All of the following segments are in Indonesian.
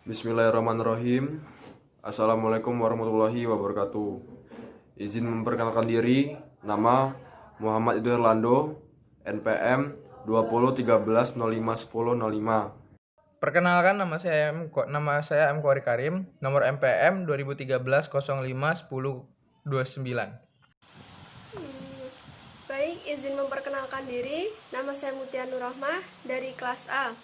Bismillahirrahmanirrahim. Assalamualaikum warahmatullahi wabarakatuh. Izin memperkenalkan diri, nama Muhammad Idu Herlando, NPM 2013051005. Perkenalkan, nama saya M. Kori Karim, nomor MPM 2013-05-10-29. Baik, izin memperkenalkan diri. Nama saya Mutia Nurrahmah dari kelas A,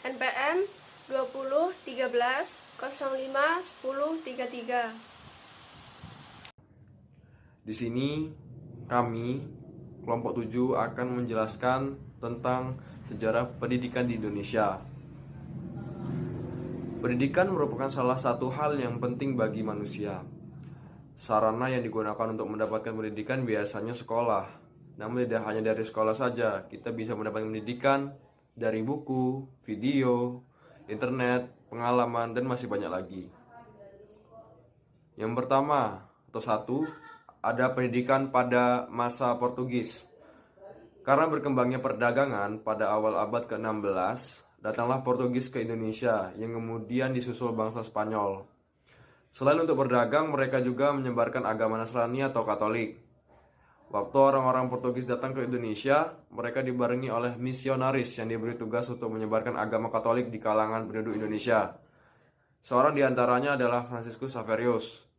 NPM 2013-05-10-33. Di sini kami kelompok 7 akan menjelaskan tentang sejarah pendidikan di Indonesia. Pendidikan merupakan salah satu hal yang penting bagi manusia. Sarana yang digunakan untuk mendapatkan pendidikan biasanya sekolah. Namun tidak hanya dari sekolah saja, kita bisa mendapatkan pendidikan dari buku, video, internet, pengalaman, dan masih banyak lagi. Yang pertama, atau satu, ada pendidikan pada masa Portugis. Karena berkembangnya perdagangan pada awal abad ke-16, datanglah Portugis ke Indonesia yang kemudian disusul bangsa Spanyol. Selain untuk berdagang, mereka juga menyebarkan agama Nasrani atau Katolik. Waktu orang-orang Portugis datang ke Indonesia, mereka dibarengi oleh misionaris yang diberi tugas untuk menyebarkan agama Katolik di kalangan penduduk Indonesia. Seorang di antaranya adalah Franciscus Xaverius,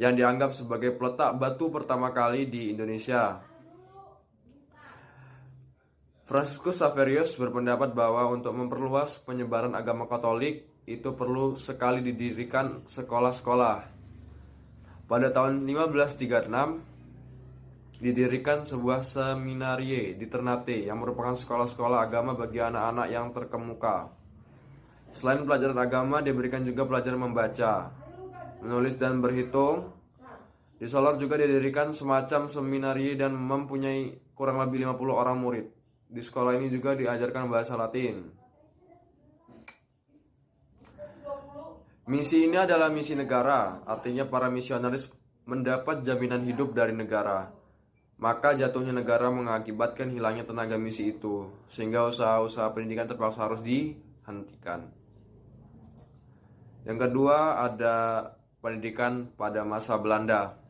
yang dianggap sebagai peletak batu pertama kali di Indonesia. Franciscus Xaverius berpendapat bahwa untuk memperluas penyebaran agama Katolik itu perlu sekali didirikan sekolah-sekolah. Pada tahun 1536 didirikan sebuah seminarie di Ternate yang merupakan sekolah-sekolah agama bagi anak-anak yang terkemuka. Selain pelajaran agama, diberikan juga pelajaran membaca, menulis dan berhitung. Di Solor juga didirikan semacam seminarie dan mempunyai kurang lebih 50 orang murid. Di sekolah ini juga diajarkan bahasa Latin. Misi ini adalah misi negara, artinya para misionaris mendapat jaminan hidup dari negara. Maka jatuhnya negara mengakibatkan hilangnya tenaga misi itu, sehingga usaha-usaha pendidikan terpaksa harus dihentikan. Yang kedua ada pendidikan pada masa Belanda.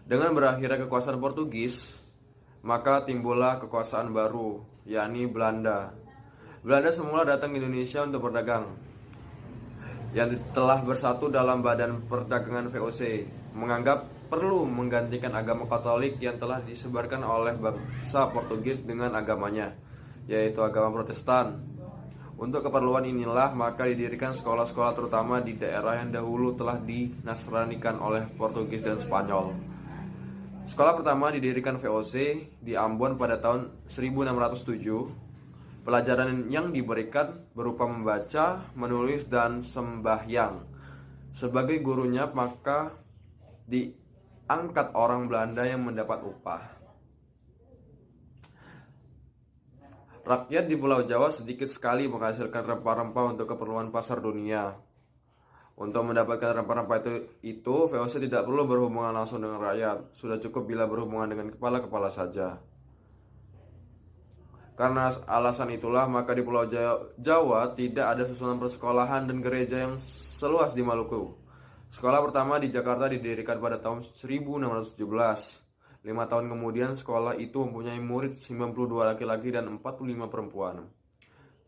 Dengan berakhirnya kekuasaan Portugis, maka timbullah kekuasaan baru, yakni Belanda. Belanda semula datang ke Indonesia untuk berdagang, yang telah bersatu dalam Badan Perdagangan VOC, menganggap perlu menggantikan agama Katolik yang telah disebarkan oleh bangsa Portugis dengan agamanya, yaitu agama Protestan. Untuk keperluan inilah maka didirikan sekolah-sekolah terutama di daerah yang dahulu telah dinasranikan oleh Portugis dan Spanyol. Sekolah pertama didirikan VOC di Ambon pada tahun 1607. Pelajaran yang diberikan berupa membaca, menulis, dan sembahyang. Sebagai gurunya maka diangkat orang Belanda yang mendapat upah. Rakyat di Pulau Jawa sedikit sekali menghasilkan rempah-rempah untuk keperluan pasar dunia. Untuk mendapatkan rempah-rempah itu VOC tidak perlu berhubungan langsung dengan rakyat. Sudah cukup bila berhubungan dengan kepala-kepala saja. Karena alasan itulah maka di Pulau Jawa tidak ada susunan persekolahan dan gereja yang seluas di Maluku. Sekolah pertama di Jakarta didirikan pada tahun 1617. 5 tahun kemudian sekolah itu mempunyai murid 92 laki-laki dan 45 perempuan.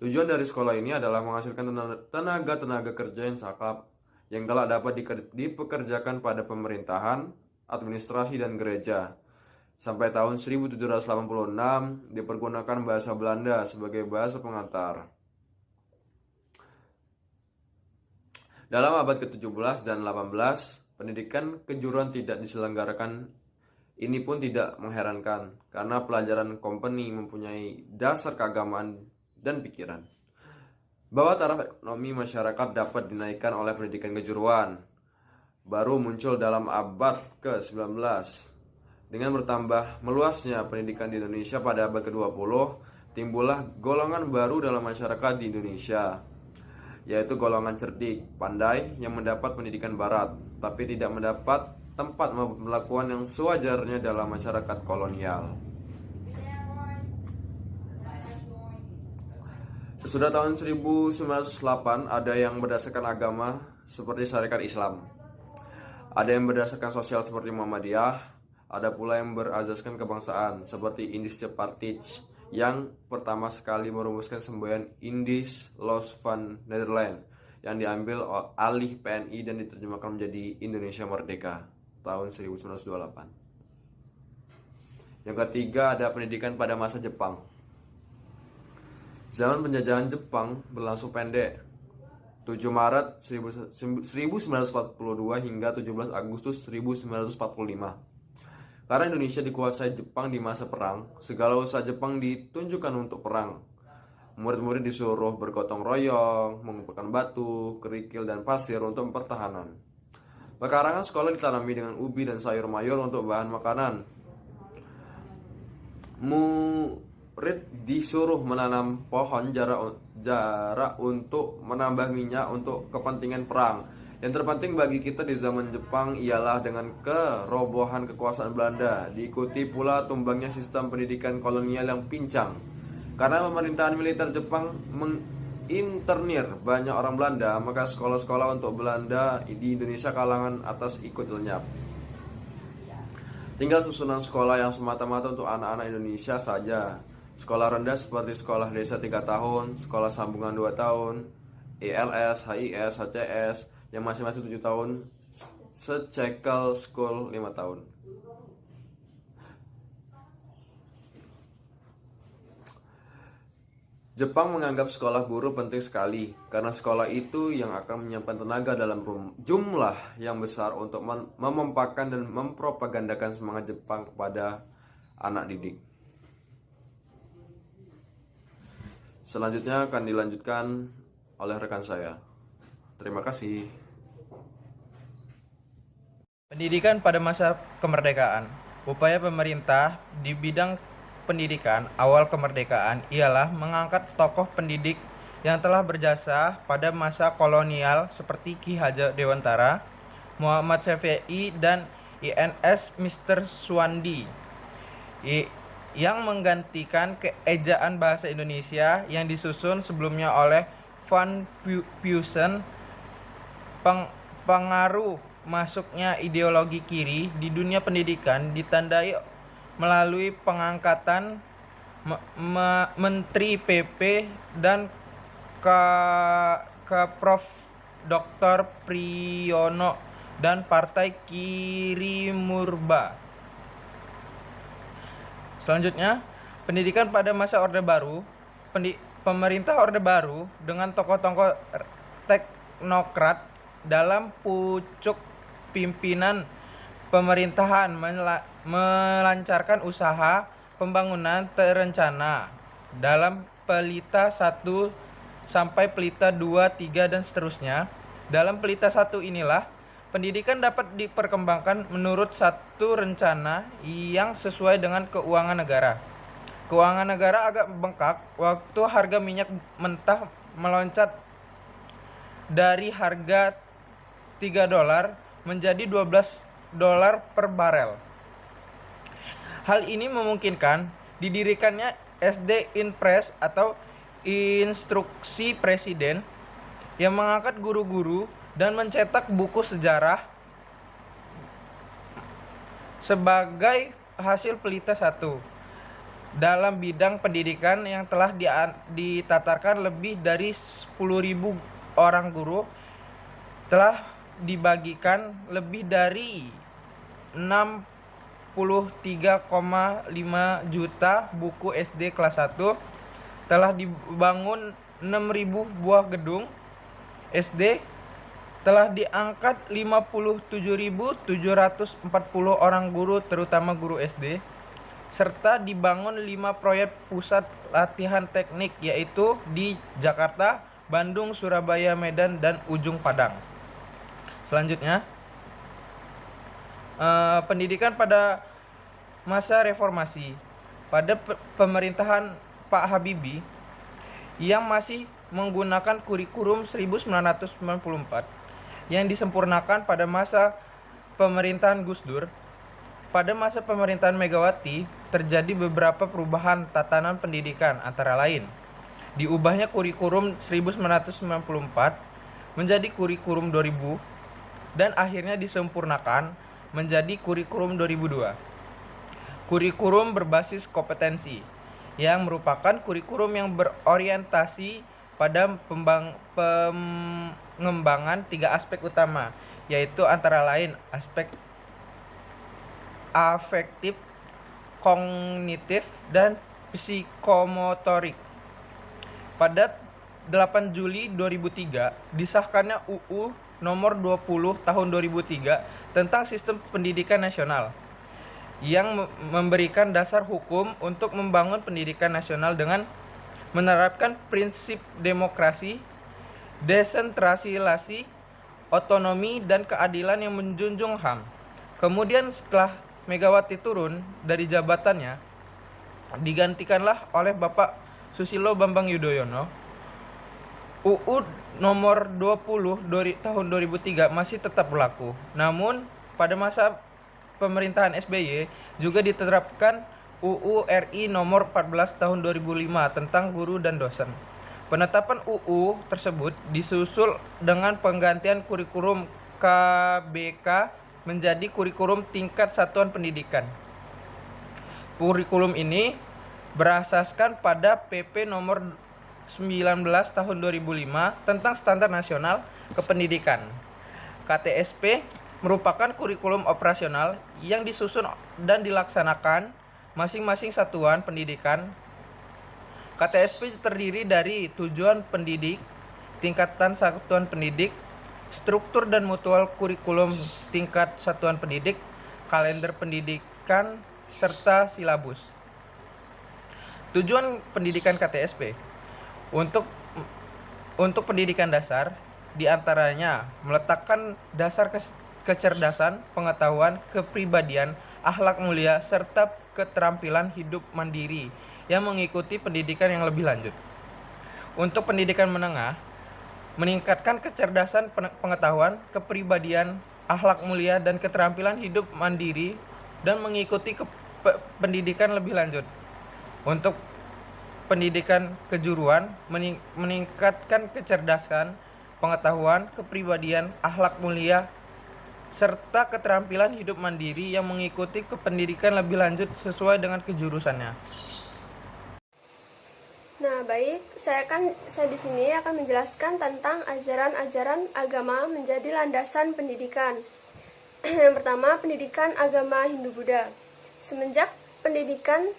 Tujuan dari sekolah ini adalah menghasilkan tenaga kerja yang cakap, yang kelak dapat dipekerjakan pada pemerintahan, administrasi, dan gereja. Sampai tahun 1786 dipergunakan bahasa Belanda sebagai bahasa pengantar. Dalam abad ke-17 dan 18, pendidikan kejuruan tidak diselenggarakan. Ini pun tidak mengherankan, karena pelajaran kompeni mempunyai dasar keagamaan dan pikiran. Bahwa taraf ekonomi masyarakat dapat dinaikkan oleh pendidikan kejuruan baru muncul dalam abad ke-19. Dengan bertambah meluasnya pendidikan di Indonesia pada abad ke-20, timbullah golongan baru dalam masyarakat di Indonesia, yaitu golongan cerdik, pandai yang mendapat pendidikan barat, tapi tidak mendapat tempat melakukan yang sewajarnya dalam masyarakat kolonial. Sesudah tahun 1908 ada yang berdasarkan agama seperti syarikat Islam. Ada yang berdasarkan sosial seperti Muhammadiyah, ada pula yang berazaskan kebangsaan seperti Indische Partij yang pertama sekali merumuskan semboyan Indisch Los van Nederland yang diambil alih PNI dan diterjemahkan menjadi Indonesia Merdeka tahun 1928. Yang ketiga ada pendidikan pada masa Jepang. Zaman penjajahan Jepang berlangsung pendek, 7 Maret 1942 hingga 17 Agustus 1945. Karena Indonesia dikuasai Jepang di masa perang, segala usaha Jepang ditunjukkan untuk perang. Murid-murid disuruh bergotong royong, mengumpulkan batu, kerikil, dan pasir untuk pertahanan. Pekarangan sekolah ditanami dengan ubi dan sayur mayur untuk bahan makanan. Murid disuruh menanam pohon jarak untuk menambah minyak untuk kepentingan perang. Yang terpenting bagi kita di zaman Jepang ialah dengan kerobohan kekuasaan Belanda, diikuti pula tumbangnya sistem pendidikan kolonial yang pincang. Karena pemerintahan militer Jepang menginternir banyak orang Belanda, maka sekolah-sekolah untuk Belanda di Indonesia kalangan atas ikut lenyap. Tinggal susunan sekolah yang semata-mata untuk anak-anak Indonesia saja. Sekolah rendah seperti sekolah desa 3 tahun, sekolah sambungan 2 tahun, ELS, HIS, HCS yang masing-masing 7 tahun, Secekel School 5 tahun. Jepang menganggap sekolah guru penting sekali karena sekolah itu yang akan menyimpan tenaga dalam jumlah yang besar untuk memompakan dan mempropagandakan semangat Jepang kepada anak didik. Selanjutnya akan dilanjutkan oleh rekan saya. Terima kasih. Pendidikan pada masa kemerdekaan. Upaya pemerintah di bidang pendidikan awal kemerdekaan ialah mengangkat tokoh pendidik yang telah berjasa pada masa kolonial seperti Ki Hajar Dewantara, Muhammad Syafi'i, dan INS Mr. Suwandi yang menggantikan keejaan bahasa Indonesia yang disusun sebelumnya oleh Van Puysen. Pengaruh masuknya ideologi kiri di dunia pendidikan ditandai melalui pengangkatan Menteri PP dan ke Prof. Dr. Priyono dan Partai Kiri Murba. Selanjutnya, pendidikan pada masa Orde Baru. Pemerintah Orde Baru dengan tokoh-tokoh teknokrat dalam pucuk pimpinan pemerintahan melancarkan usaha pembangunan terencana dalam pelita 1 sampai pelita 2, 3, dan seterusnya. Dalam pelita 1 inilah pendidikan dapat diperkembangkan menurut satu rencana yang sesuai dengan keuangan negara. Keuangan negara agak bengkak waktu harga minyak mentah meloncat dari harga $3 menjadi $12 per barel. Hal ini memungkinkan didirikannya SD Inpres atau Instruksi Presiden yang mengangkat guru-guru dan mencetak buku sejarah sebagai hasil pelita 1. Dalam bidang pendidikan yang telah ditatarkan lebih dari 10.000 orang guru, telah dibagikan lebih dari 63,5 juta buku SD kelas 1, telah dibangun 6.000 buah gedung SD, telah diangkat 57.740 orang guru terutama guru SD, serta dibangun 5 proyek pusat latihan teknik yaitu di Jakarta, Bandung, Surabaya, Medan, dan Ujung Padang. Selanjutnya, pendidikan pada masa reformasi. Pada pemerintahan Pak Habibie yang masih menggunakan kurikulum 1994 yang disempurnakan pada masa pemerintahan Gus Dur. Pada masa pemerintahan Megawati terjadi beberapa perubahan tatanan pendidikan, antara lain diubahnya kurikulum 1994 menjadi kurikulum 2000 dan akhirnya disempurnakan menjadi kurikulum 2002. Kurikulum berbasis kompetensi yang merupakan kurikulum yang berorientasi pada pengembangan 3 aspek utama, yaitu antara lain aspek afektif, kognitif, dan psikomotorik. Pada 8 Juli 2003 disahkannya UU nomor 20 tahun 2003 tentang Sistem Pendidikan Nasional yang memberikan dasar hukum untuk membangun pendidikan nasional dengan menerapkan prinsip demokrasi, desentralisasi, otonomi, dan keadilan yang menjunjung HAM. Kemudian setelah Megawati turun dari jabatannya, digantikanlah oleh Bapak Susilo Bambang Yudhoyono. UU nomor 20 tahun 2003 masih tetap berlaku. Namun pada masa pemerintahan SBY juga diterapkan UU RI nomor 14 tahun 2005 tentang guru dan dosen. Penetapan UU tersebut disusul dengan penggantian kurikulum KBK menjadi kurikulum tingkat satuan pendidikan. Kurikulum ini berasaskan pada PP nomor 19 tahun 2005 tentang Standar Nasional Kependidikan. KTSP merupakan kurikulum operasional yang disusun dan dilaksanakan masing-masing satuan pendidikan. KTSP terdiri dari tujuan pendidik, tingkatan satuan pendidik, struktur dan mutual kurikulum tingkat satuan pendidik, kalender pendidikan, serta silabus. Tujuan pendidikan KTSP untuk pendidikan dasar diantaranya meletakkan dasar kecerdasan, pengetahuan, kepribadian, akhlak mulia, serta keterampilan hidup mandiri yang mengikuti pendidikan yang lebih lanjut. Untuk pendidikan menengah, meningkatkan kecerdasan, pengetahuan, kepribadian, akhlak mulia, dan keterampilan hidup mandiri dan mengikuti pendidikan lebih lanjut. Untuk pendidikan kejuruan, meningkatkan kecerdasan, pengetahuan, kepribadian, akhlak mulia, serta keterampilan hidup mandiri yang mengikuti pendidikan lebih lanjut sesuai dengan kejurusannya. Nah, baik, saya di sini akan menjelaskan tentang ajaran-ajaran agama menjadi landasan pendidikan. Yang pertama, pendidikan agama Hindu-Buddha. Semenjak pendidikan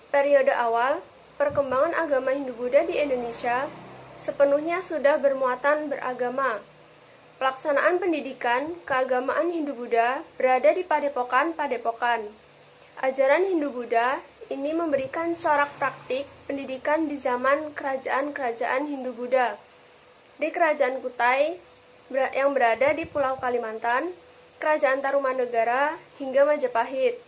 periode awal, perkembangan agama Hindu-Buddha di Indonesia sepenuhnya sudah bermuatan beragama. Pelaksanaan pendidikan keagamaan Hindu-Buddha berada di padepokan-padepokan. Ajaran Hindu-Buddha ini memberikan corak praktik pendidikan di zaman kerajaan-kerajaan Hindu-Buddha. Di Kerajaan Kutai yang berada di Pulau Kalimantan, Kerajaan Tarumanegara, hingga Majapahit.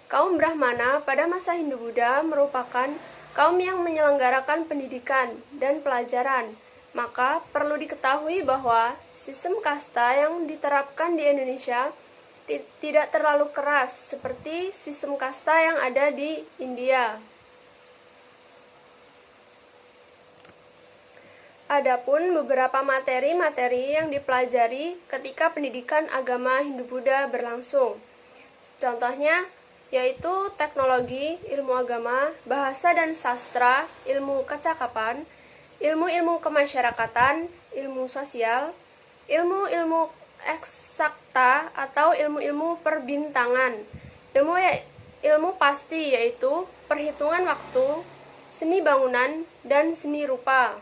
Kaum Brahmana pada masa Hindu-Buddha merupakan kaum yang menyelenggarakan pendidikan dan pelajaran. Maka perlu diketahui bahwa sistem kasta yang diterapkan di Indonesia tidak terlalu keras seperti sistem kasta yang ada di India. Adapun beberapa materi-materi yang dipelajari ketika pendidikan agama Hindu-Buddha berlangsung. Contohnya yaitu teknologi, ilmu agama, bahasa dan sastra, ilmu kecakapan, ilmu-ilmu kemasyarakatan, ilmu sosial, ilmu-ilmu eksakta atau ilmu-ilmu perbintangan, ilmu pasti yaitu perhitungan waktu, seni bangunan, dan seni rupa.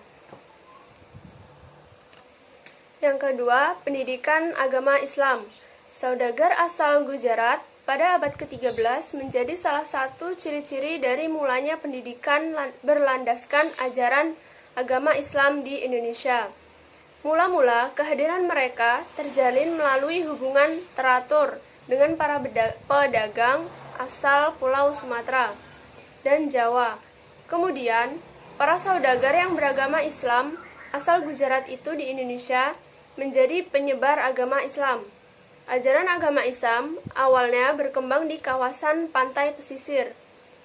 Yang kedua, pendidikan agama Islam. Saudagar asal Gujarat pada abad ke-13 menjadi salah satu ciri-ciri dari mulanya pendidikan berlandaskan ajaran agama Islam di Indonesia. Mula-mula kehadiran mereka terjalin melalui hubungan teratur dengan para pedagang asal Pulau Sumatera dan Jawa. Kemudian, para saudagar yang beragama Islam asal Gujarat itu di Indonesia menjadi penyebar agama Islam. Ajaran agama Islam awalnya berkembang di kawasan pantai pesisir,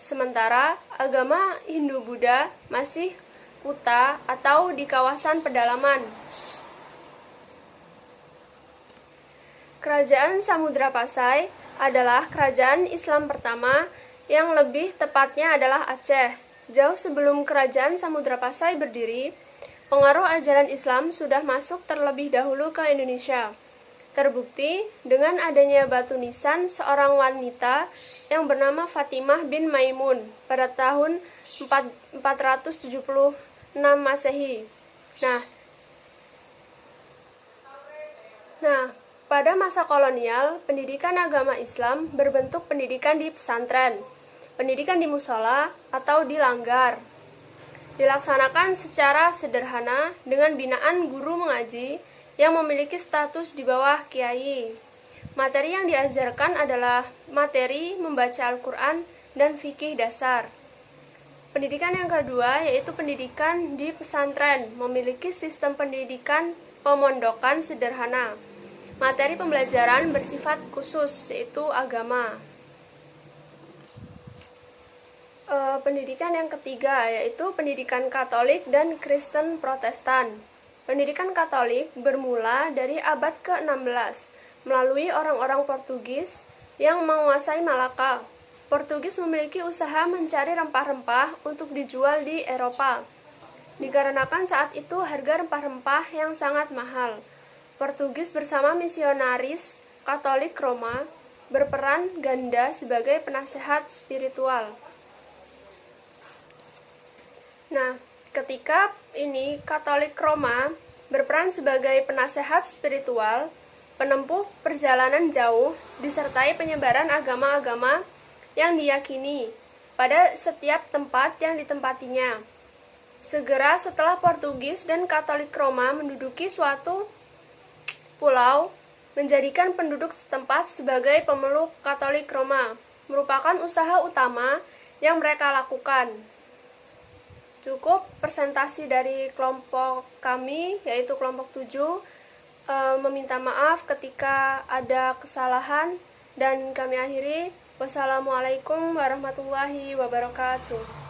Sementara agama Hindu-Buddha masih Kuta atau di kawasan pedalaman. Kerajaan Samudra Pasai adalah kerajaan Islam pertama, yang lebih tepatnya adalah Aceh. Jauh sebelum kerajaan Samudra Pasai berdiri, pengaruh ajaran Islam sudah masuk terlebih dahulu ke Indonesia. Terbukti dengan adanya batu nisan seorang wanita yang bernama Fatimah bin Maimun pada tahun 476 Masehi. Nah, pada masa kolonial, pendidikan agama Islam berbentuk pendidikan di pesantren, pendidikan di musola, atau di langgar. Dilaksanakan secara sederhana dengan binaan guru mengaji yang memiliki status di bawah kiai. Materi yang diajarkan adalah materi membaca Al-Quran dan fikih dasar. Pendidikan yang kedua yaitu pendidikan di pesantren, memiliki sistem pendidikan pemondokan sederhana. Materi pembelajaran bersifat khusus, yaitu agama. Pendidikan yang ketiga yaitu pendidikan Katolik dan Kristen Protestan. Pendidikan Katolik bermula dari abad ke-16 melalui orang-orang Portugis yang menguasai Malaka. Portugis memiliki usaha mencari rempah-rempah untuk dijual di Eropa. Dikarenakan saat itu harga rempah-rempah yang sangat mahal, Portugis bersama misionaris Katolik Roma berperan ganda sebagai penasehat spiritual. Nah, ketika ini Katolik Roma berperan sebagai penasehat spiritual, penempuh perjalanan jauh disertai penyebaran agama-agama yang diyakini pada setiap tempat yang ditempatinya. Segera setelah Portugis dan Katolik Roma menduduki suatu pulau, menjadikan penduduk setempat sebagai pemeluk Katolik Roma merupakan usaha utama yang mereka lakukan. Cukup presentasi dari kelompok kami, yaitu kelompok 7, meminta maaf ketika ada kesalahan, dan kami akhiri. Wassalamualaikum warahmatullahi wabarakatuh.